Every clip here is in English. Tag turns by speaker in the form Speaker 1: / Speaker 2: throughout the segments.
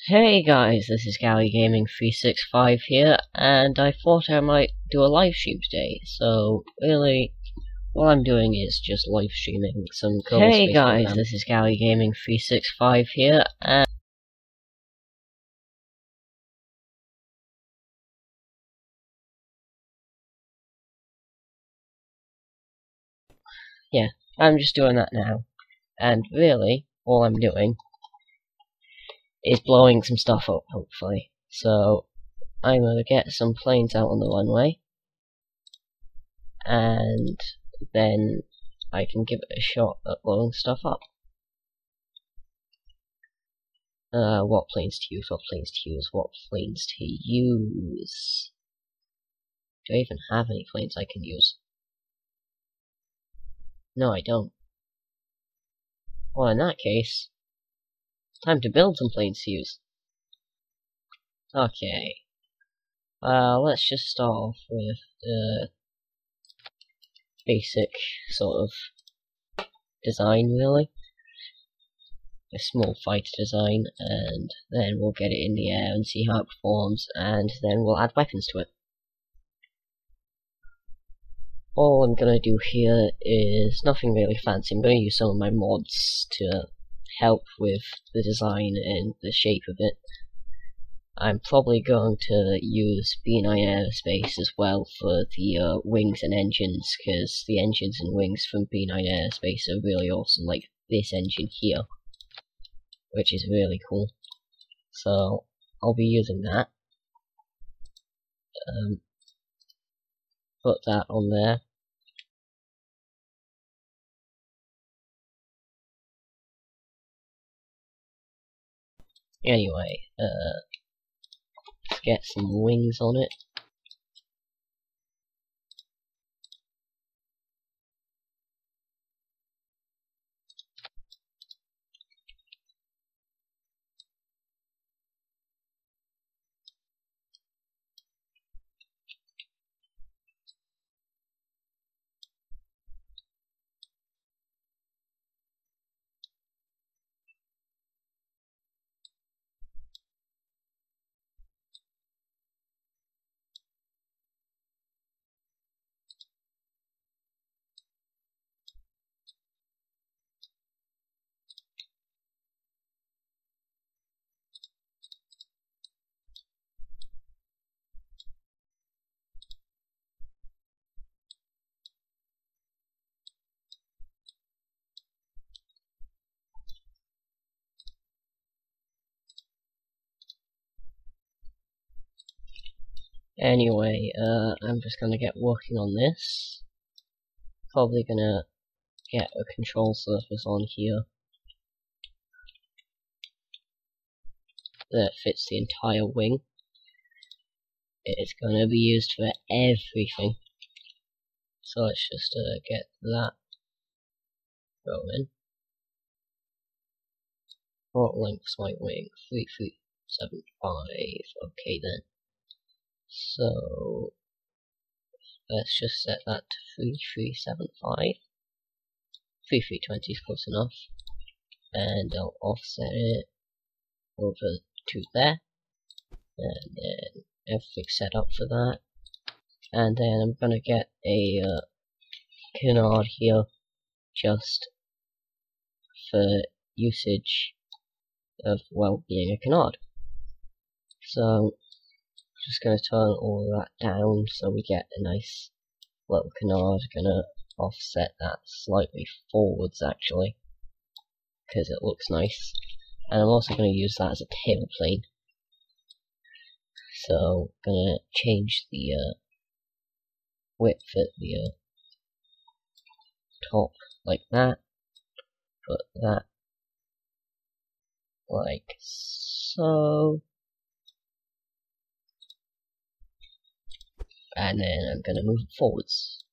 Speaker 1: Hey guys, this is Galley Gaming 365 here, and I thought I might do a live stream today. So really, all I'm doing is just live streaming some Kerbal
Speaker 2: Hey
Speaker 1: Space
Speaker 2: guys,
Speaker 1: Program. This is Galley Gaming 365 here, and yeah, I'm just doing that now. And really, all I'm doing is blowing some stuff up, hopefully. So I'm gonna get some planes out on the runway, and then I can give it a shot at blowing stuff up. What planes to use, what planes to use, what planes to use. Do I even have any planes I can use? No, I don't. Well, in that case, time to build some planes to use. Okay. Let's just start off with the basic sort of design, really. A small fighter design, and then we'll get it in the air and see how it performs, and then we'll add weapons to it. All I'm gonna do here is nothing really fancy. I'm gonna use some of my mods to help with the design and the shape of it. I'm probably going to use B&I Aerospace as well for the wings and engines, because the engines and wings from B&I Aerospace are really awesome, like this engine here, which is really cool. So I'll be using that. Put that on there. Anyway, let's get some wings on it. Anyway, I'm just gonna get working on this. Probably gonna get a control surface on here that fits the entire wing. It's gonna be used for everything. So let's just get that going. What length's my wing? 3375. Okay then. So let's just set that to 3375. 3320 is close enough. And I'll offset it over to there. And then everything's set up for that. And then I'm gonna get a canard here just for usage of, well, being a canard. So just gonna turn all of that down so we get a nice little canard. Gonna offset that slightly forwards actually, because it looks nice. And I'm also gonna use that as a tailplane. So gonna change the width at the top like that. Put that like so. And then I'm gonna move it forwards.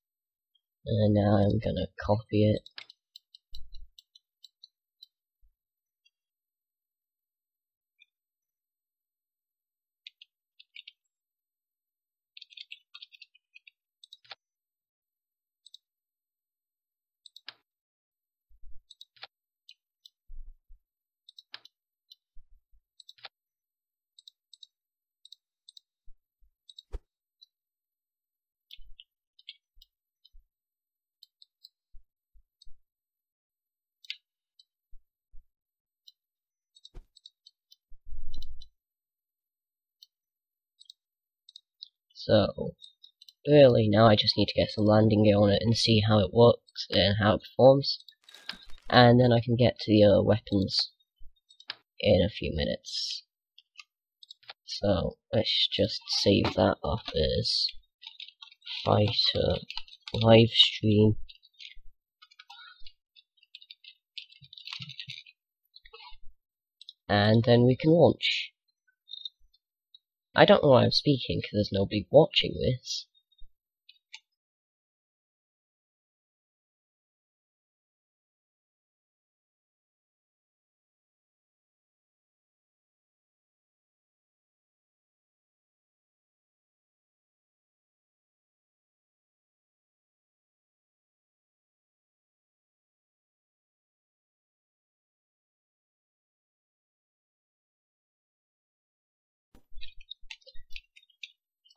Speaker 1: And now I'm gonna copy it. So really now I just need to get some landing gear on it and see how it works and how it performs, and then I can get to the weapons in a few minutes. So let's just save that up as fighter live stream. And then we can launch. I don't know why I'm speaking, because there's nobody watching this.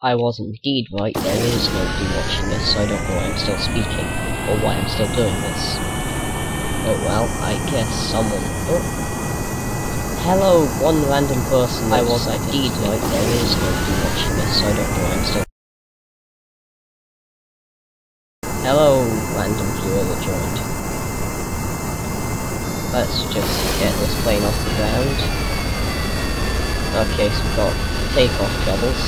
Speaker 1: I was indeed right, there is nobody watching this, so I don't know why I'm still speaking, or why I'm still doing this. Oh well, I guess someone... Oh! Hello, one random person. I was indeed right, there is nobody watching this, so I don't know why I'm still... Hello, random viewer that joined. Let's just get this plane off the ground. Okay, so we've got takeoff troubles.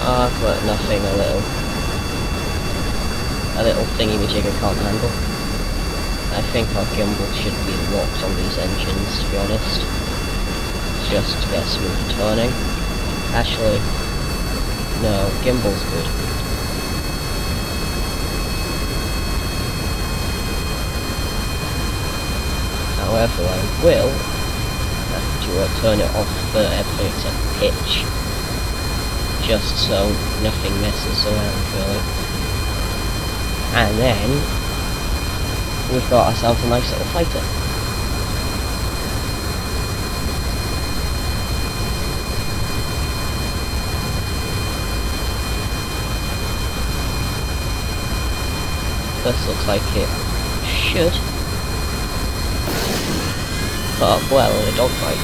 Speaker 1: But nothing a little thingy-majigger can't handle. I think our gimbal should be locked on these engines, to be honest. Just to get smooth turning. Actually, no, gimbal's good. However, I will have to turn it off for everything except pitch. Just so nothing messes around, really. And then we've got ourselves a nice little fighter. This looks like it should put up well in a dogfight.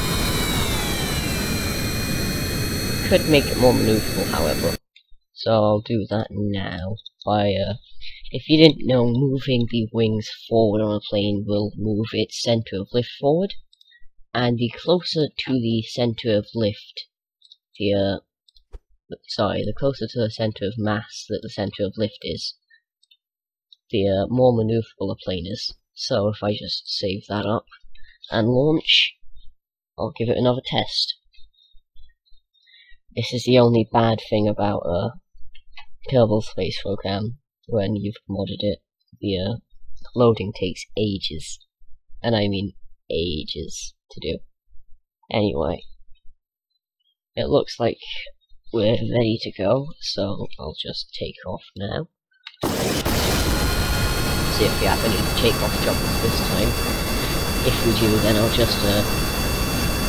Speaker 1: Could make it more maneuverable, however. So I'll do that now by, if you didn't know, moving the wings forward on a plane will move its center of lift forward, and the closer to the center of lift, the closer to the center of mass that the center of lift is, the more maneuverable a plane is. So if I just save that up and launch, I'll give it another test. This is the only bad thing about Kerbal Space Program when you've modded it. The loading takes ages, and I mean ages to do. Anyway, it looks like we're ready to go, so I'll just take off now. See if we have any takeoff troubles this time. If we do, then I'll just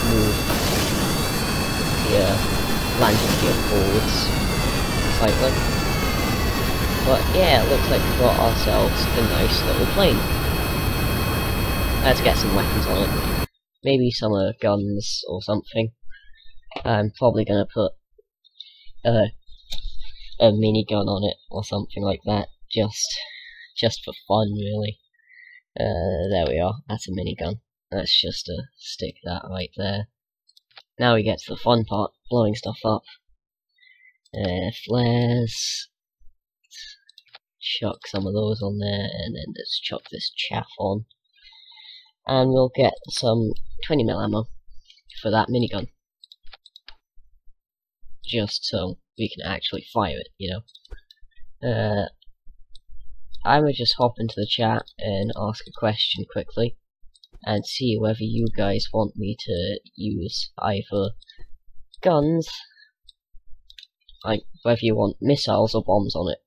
Speaker 1: move the landing gear forwards slightly. But yeah, it looks like we've got ourselves a nice little plane. Let's get some weapons on it. Maybe some guns or something. I'm probably gonna put a minigun on it or something like that, just for fun, really. There we are. That's a minigun. Let's just stick that right there. Now we get to the fun part, blowing stuff up. Flares. Chuck some of those on there, and then just chuck this chaff on. And we'll get some 20mm ammo for that minigun. Just so we can actually fire it, you know. I would just hop into the chat and ask a question quickly, and see whether you guys want me to use either guns, like whether you want missiles or bombs on it.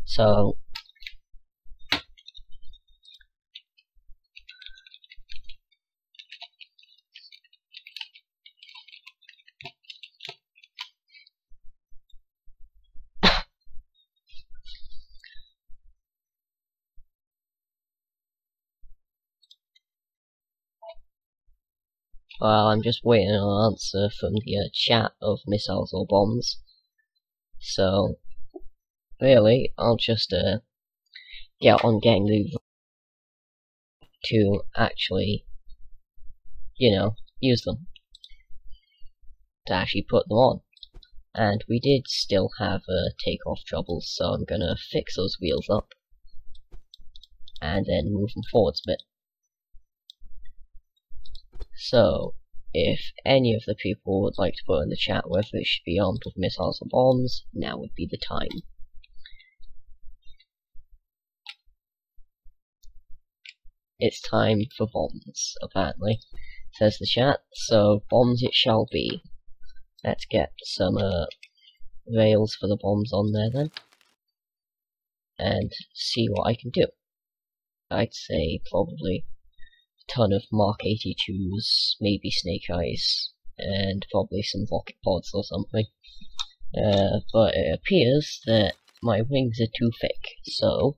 Speaker 1: So well, I'm just waiting on an answer from the chat of missiles or bombs. So, really, I'll just get on getting the to actually, use them. To actually put them on. And we did still have takeoff troubles, so I'm gonna fix those wheels up. And then move them forwards a bit. So, if any of the people would like to put in the chat whether they should be armed with missiles or bombs, now would be the time. It's time for bombs, apparently, says the chat, so bombs it shall be. Let's get some rails for the bombs on there then, and see what I can do. I'd say probably a ton of Mark 82s, maybe Snake Eyes, and probably some rocket pods or something. But it appears that my wings are too thick, so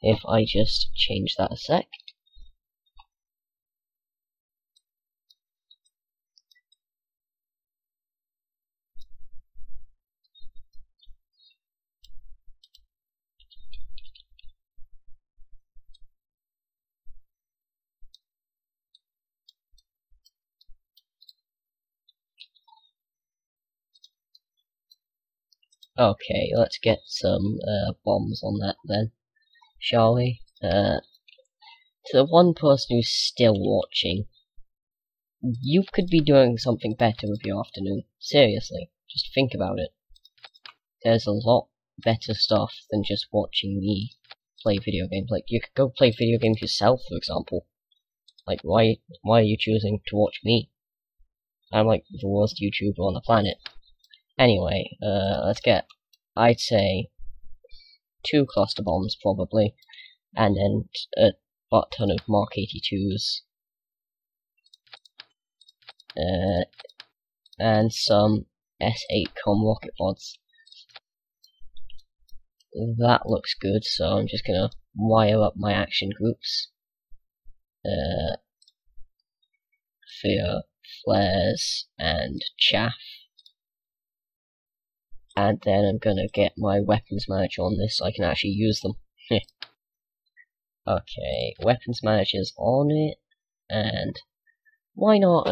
Speaker 1: if I just change that a sec. Okay, let's get some bombs on that then, shall we? To the one person who's still watching, you could be doing something better with your afternoon. Seriously, just think about it. There's a lot better stuff than just watching me play video games. Like, you could go play video games yourself, for example. Like, why are you choosing to watch me? I'm like the worst YouTuber on the planet. Anyway, let's get, I'd say, 2 cluster bombs probably, and then a butt ton of Mark 82s, and some S8 com rocket pods. That looks good, so I'm just gonna wire up my action groups. Fear, flares, and chaff. And then I'm gonna get my weapons manager on this so I can actually use them. Okay, weapons manager's on it, and why not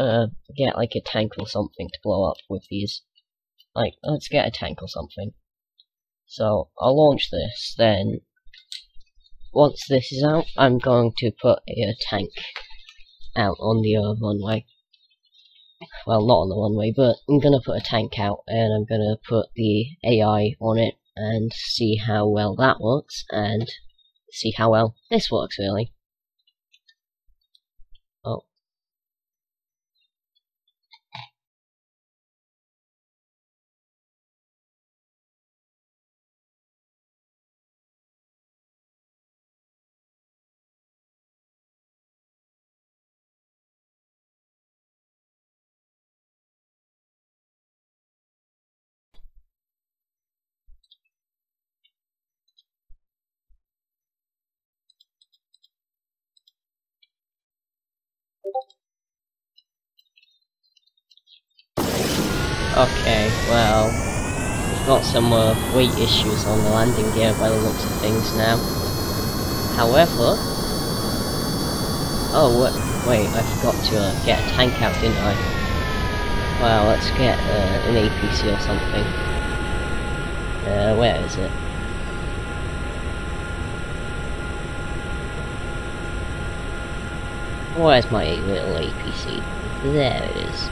Speaker 1: get like a tank or something to blow up with these? Like, let's get a tank or something. So I'll launch this, then once this is out, I'm going to put a tank out on the runway. Well, not on the runway, but I'm gonna put a tank out, and I'm gonna put the AI on it, and see how well that works, and see how well this works, really. Oh. Okay, well, we've got some weight issues on the landing gear by the looks of things now. However, oh wait, I forgot to get a tank out, didn't I? Well, let's get an APC or something. Where is it? Where's my little APC? There it is.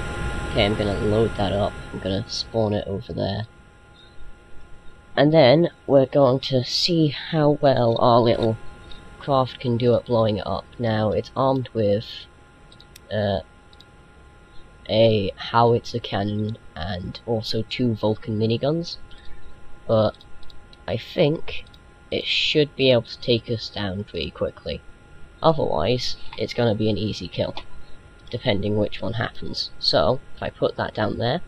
Speaker 1: Okay, I'm gonna load that up. I'm gonna spawn it over there. And then we're going to see how well our little craft can do at blowing it up. Now, it's armed with a howitzer cannon and also 2 Vulcan miniguns. But I think it should be able to take us down pretty quickly. Otherwise, it's gonna be an easy kill, depending which one happens. So, if I put that down there,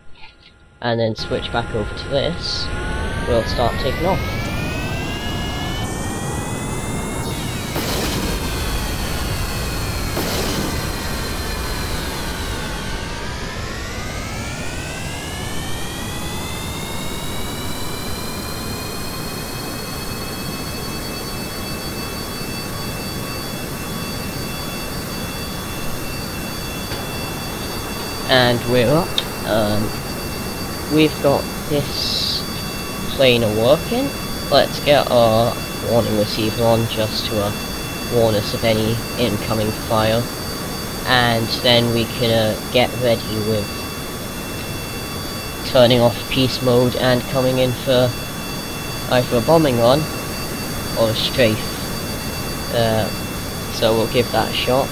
Speaker 1: and then switch back over to this, we'll start taking off. And we're up. We've got this planer working. Let's get our warning receiver on just to warn us of any incoming fire. And then we can get ready with turning off peace mode and coming in for either a bombing run or a strafe. So we'll give that a shot.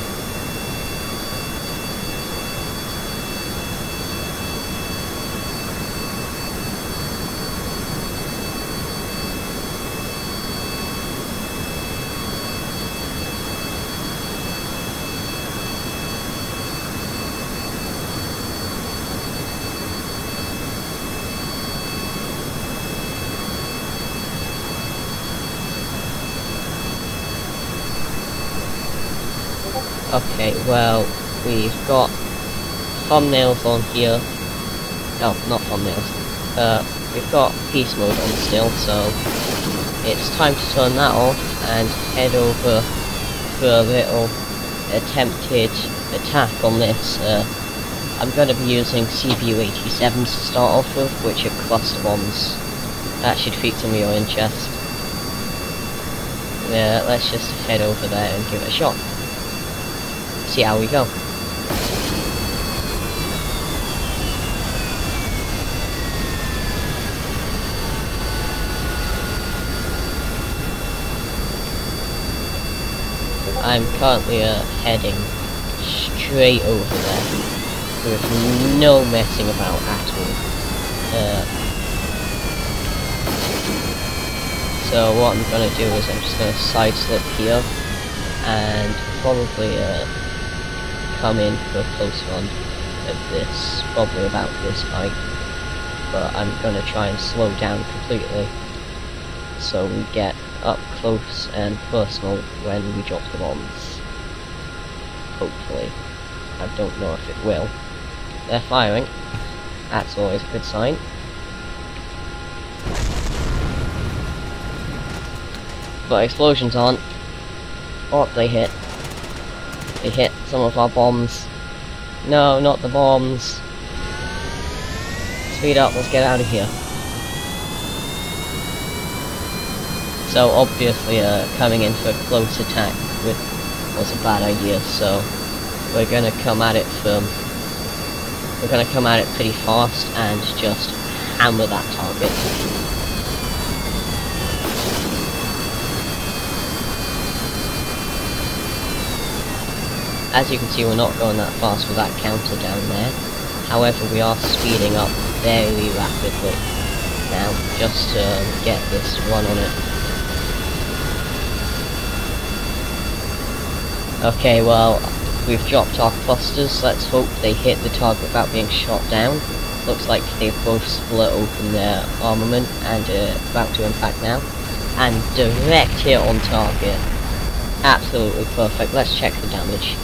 Speaker 1: Okay, well, we've got thumbnails on here. Oh, not thumbnails. We've got peace mode on still, so it's time to turn that off and head over for a little attempted attack on this. I'm going to be using CBU-87s to start off with, which are cluster bombs. That should feed some of your interest. Yeah, let's just head over there and give it a shot. See how we go. I'm currently heading straight over there with no messing about at all. So what I'm gonna do is I'm just gonna side slip here and probably come in for a close run of this, probably about this height, but I'm gonna try and slow down completely so we get up close and personal when we drop the bombs. Hopefully. I don't know if it will. They're firing. That's always a good sign. But explosions aren't. Oh, they hit. They hit some of our bombs. No, not the bombs. Speed up, let's get out of here. So obviously coming in for a close attack was a bad idea, so we're gonna come at it pretty fast and just hammer that target. As you can see, we're not going that fast with that counter down there. However, we are speeding up very rapidly now, just to get this run on it. Okay, well, we've dropped our clusters. Let's hope they hit the target without being shot down. Looks like they've both split open their armament and about to impact now. And direct hit on target. Absolutely perfect. Let's check the damage.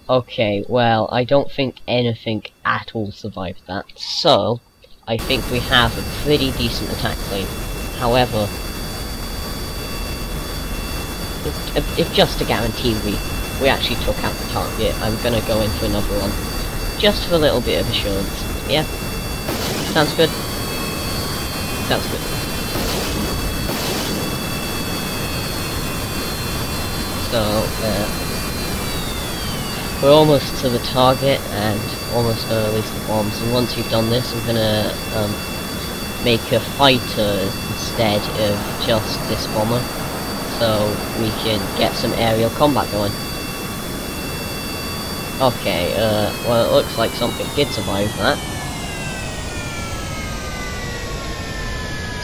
Speaker 1: Okay, well, I don't think anything at all survived that, so I think we have a pretty decent attack plane. However, if just to guarantee we actually took out the target, I'm gonna go in for another one, just for a little bit of assurance. Yeah? Sounds good? Sounds good. So, we're almost to the target and almost gonna release the bombs, and once we've done this I'm gonna make a fighter instead of just this bomber, so we can get some aerial combat going. Okay, well, it looks like something did survive that.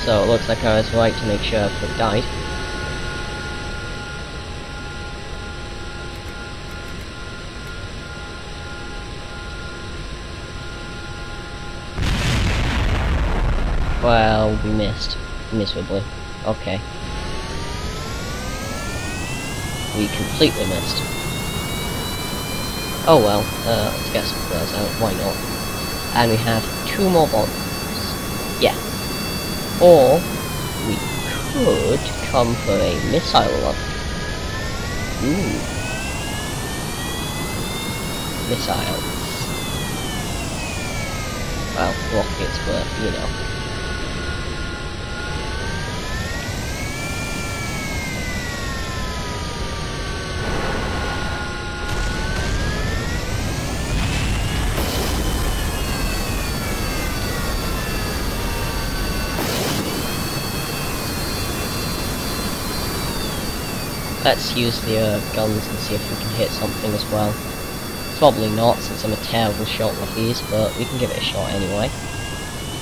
Speaker 1: So it looks like I was right to make sure everything died. Well, we missed. Miserably. Okay. We completely missed. Oh well, let's get some flares out, why not? And we have 2 more bombs. Yeah. Or, we could come for a missile run. Ooh. Missiles. well, rockets, but you know. Let's use the guns and see if we can hit something as well. Probably not, since I'm a terrible shot with these, but we can give it a shot anyway.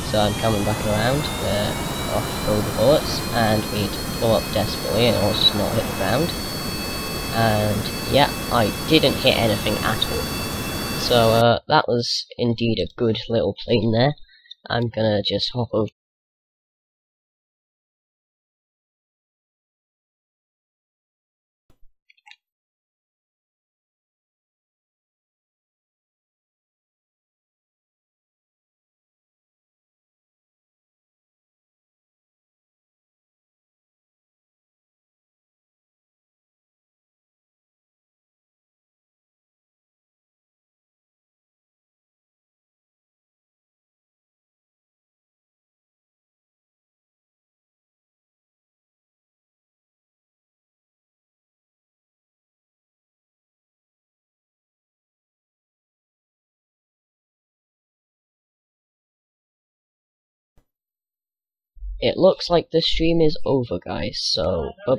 Speaker 1: So I'm coming back around, off all the bullets, and we need to pull up desperately in order to not hit the ground. And yeah, I didn't hit anything at all. So that was indeed a good little plane there. I'm gonna just hop over. It looks like the stream is over, guys, so bye-bye.